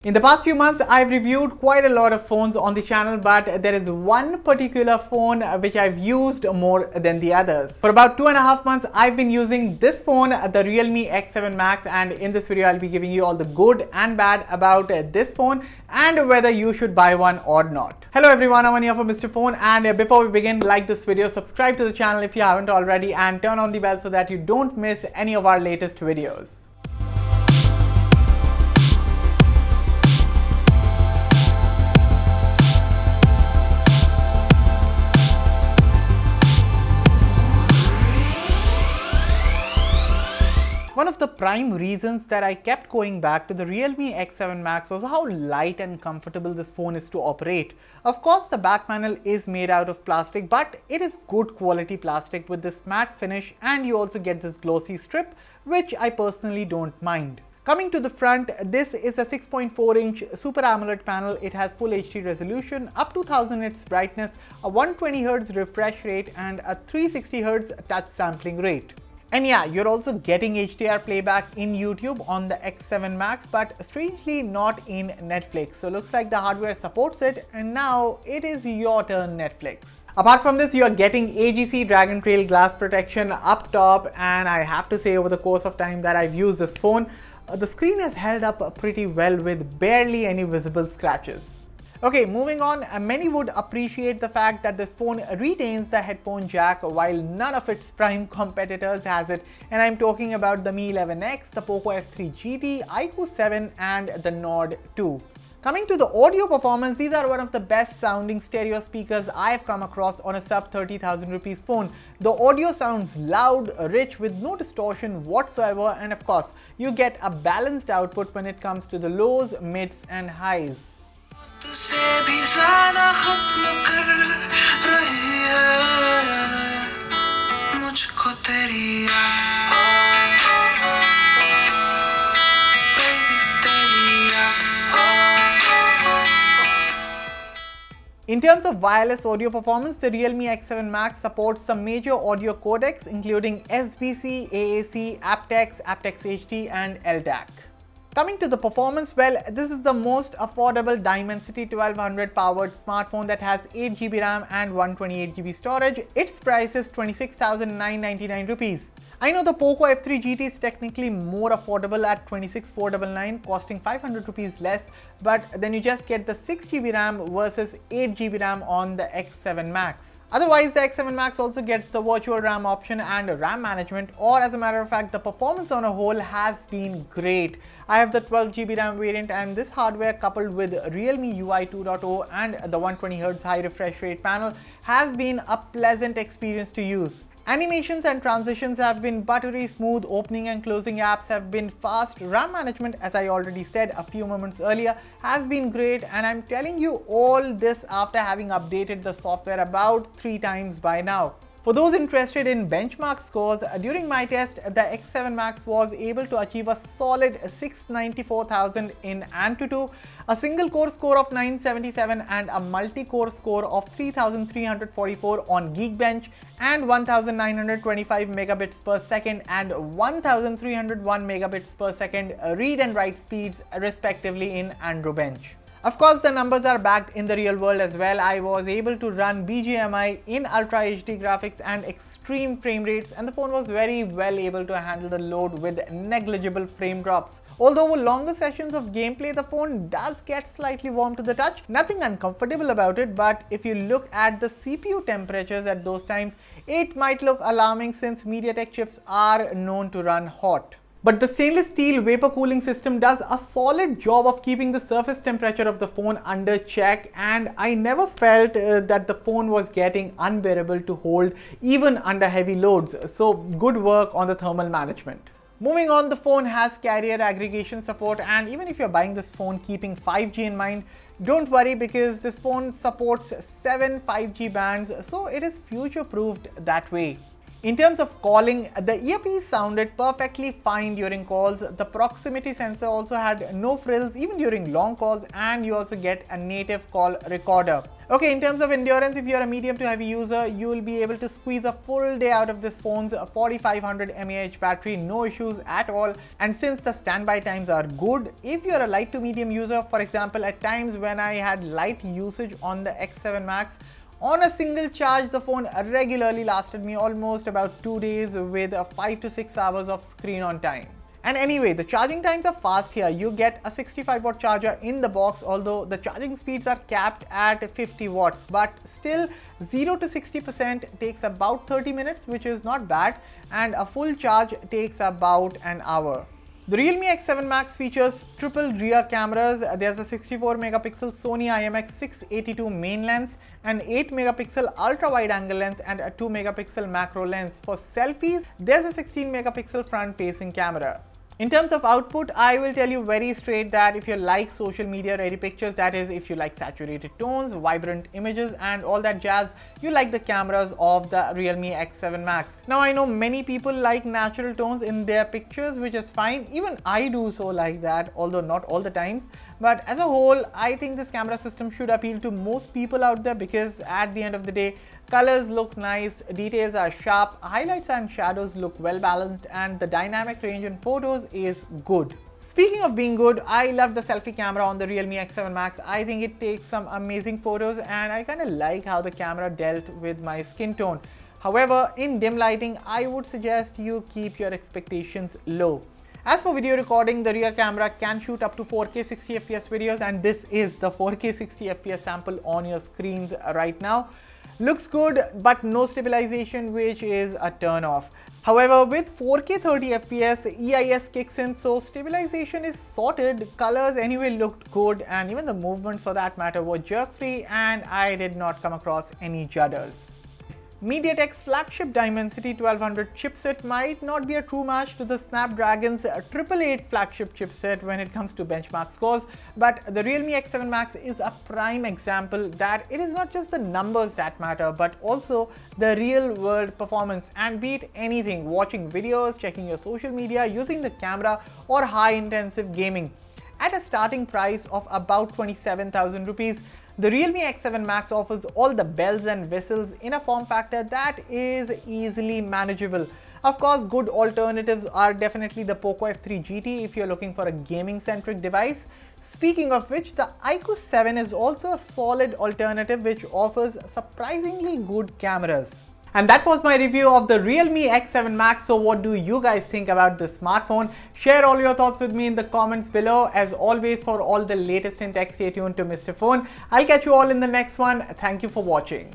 In the past few months, I've reviewed quite a lot of phones on the channel, but there is one particular phone which I've used more than the others. For about 2.5 months, I've been using this phone, the Realme X7 Max, and in this video, I'll be giving you all the good and bad about this phone and whether you should buy one or not. Hello everyone, I'm Ania from Mr. Phone, and before we begin, like this video, subscribe to the channel if you haven't already, and turn on the bell so that you don't miss any of our latest videos. One of the prime reasons that I kept going back to the Realme X7 Max was how light and comfortable this phone is to operate. Of course, the back panel is made out of plastic, but it is good quality plastic with this matte finish, and you also get this glossy strip, which I personally don't mind. Coming to the front, this is a 6.4-inch Super AMOLED panel. It has full HD resolution, up to 1000 nits brightness, a 120Hz refresh rate, and a 360Hz touch sampling rate. And yeah, you're also getting HDR playback in YouTube on the X7 Max, but strangely not in Netflix. So looks like the hardware supports it, and now it is your turn, Netflix. Apart from this, you are getting AGC Dragon Trail glass protection up top, and I have to say over the course of time that I've used this phone, the screen has held up pretty well with barely any visible scratches. Okay, moving on, many would appreciate the fact that this phone retains the headphone jack while none of its prime competitors has it, and I'm talking about the Mi 11X, the Poco F3 GT, iQOO 7 and the Nord 2. Coming to the audio performance, these are one of the best sounding stereo speakers I have come across on a sub 30,000 rupees phone. The audio sounds loud, rich with no distortion whatsoever, and of course, you get a balanced output when it comes to the lows, mids and highs. In terms of wireless audio performance, the Realme X7 Max supports some major audio codecs including SBC, AAC, aptX, aptX HD and LDAC. Coming to the performance, well, this is the most affordable Dimensity 1200 powered smartphone that has 8GB RAM and 128GB storage. Its price is 26,999 rupees. I know the Poco F3 GT is technically more affordable at 26,499, costing 500 rupees less, but then you just get the 6GB RAM versus 8GB RAM on the X7 Max. Otherwise, the X7 Max also gets the virtual RAM option and RAM management, or as a matter of fact, the performance on a whole has been great. I have the 12GB RAM variant, and this hardware coupled with Realme UI 2.0 and the 120Hz high refresh rate panel has been a pleasant experience to use. Animations and transitions have been buttery smooth, opening and closing apps have been fast, RAM management, as I already said a few moments earlier, has been great, and I'm telling you all this after having updated the software about 3 times by now. For those interested in benchmark scores, during my test, the X7 Max was able to achieve a solid 694,000 in AnTuTu, a single core score of 977 and a multi-core score of 3,344 on Geekbench, and 1,925 megabits per second and 1,301 megabits per second read and write speeds respectively in AndroBench. Of course, the numbers are backed in the real world as well. I was able to run BGMI in Ultra HD graphics and extreme frame rates, and the phone was very well able to handle the load with negligible frame drops. Although over longer sessions of gameplay, the phone does get slightly warm to the touch. Nothing uncomfortable about it, but if you look at the CPU temperatures at those times, it might look alarming since MediaTek chips are known to run hot. But the stainless steel vapor cooling system does a solid job of keeping the surface temperature of the phone under check, and I never felt that the phone was getting unbearable to hold even under heavy loads. So good work on the thermal management. Moving on, the phone has carrier aggregation support, and even if you're buying this phone keeping 5G in mind, don't worry because this phone supports 7 5G bands, so it is future proofed that way. In terms of calling, the earpiece sounded perfectly fine during calls. The proximity sensor also had no frills even during long calls, and you also get a native call recorder. Okay, in terms of endurance, if you're a medium to heavy user, you will be able to squeeze a full day out of this phone's 4500 mAh battery, no issues at all. And since the standby times are good, if you're a light to medium user, for example, at times when I had light usage on the X7 Max, on a single charge, the phone regularly lasted me almost about 2 days with 5 to 6 hours of screen on time. And anyway, the charging times are fast here. You get a 65-watt charger in the box, although the charging speeds are capped at 50 watts. But still, 0 to 60% takes about 30 minutes, which is not bad, and a full charge takes about an hour. The Realme X7 Max features triple rear cameras. There's a 64 megapixel Sony IMX682 main lens, an 8 megapixel ultra wide angle lens, and a 2 megapixel macro lens. For selfies, there's a 16 megapixel front facing camera. In terms of output, I will tell you very straight that if you like social media ready pictures, that is if you like saturated tones, vibrant images and all that jazz, you like the cameras of the Realme X7 Max. Now I know many people like natural tones in their pictures, which is fine. Even I do so like that, although not all the times. But as a whole, I think this camera system should appeal to most people out there because at the end of the day, colors look nice, details are sharp, highlights and shadows look well balanced, and the dynamic range in photos is good. Speaking of being good, I love the selfie camera on the Realme X7 Max. I think it takes some amazing photos and I kind of like how the camera dealt with my skin tone. However, in dim lighting, I would suggest you keep your expectations low. As for video recording, the rear camera can shoot up to 4K 60fps videos, and this is the 4K 60fps sample on your screens right now. Looks good, but no stabilization, which is a turn off. However, with 4K 30fps, EIS kicks in, so stabilization is sorted. Colors anyway looked good, and even the movements for that matter were jerk-free, and I did not come across any judders. MediaTek's flagship Dimensity 1200 chipset might not be a true match to the Snapdragon's 888 flagship chipset when it comes to benchmark scores, but the Realme X7 Max is a prime example that it is not just the numbers that matter, but also the real-world performance. And be it anything, watching videos, checking your social media, using the camera, or high-intensive gaming. At a starting price of about 27,000 rupees, the Realme X7 Max offers all the bells and whistles in a form factor that is easily manageable. Of course, good alternatives are definitely the Poco F3 GT if you're looking for a gaming-centric device. Speaking of which, the iQOO 7 is also a solid alternative which offers surprisingly good cameras. And that was my review of the Realme X7 Max. So what do you guys think about this smartphone? Share all your thoughts with me in the comments below. As always, for all the latest in tech, stay tuned to Mr. Phone. I'll catch you all in the next one. Thank you for watching.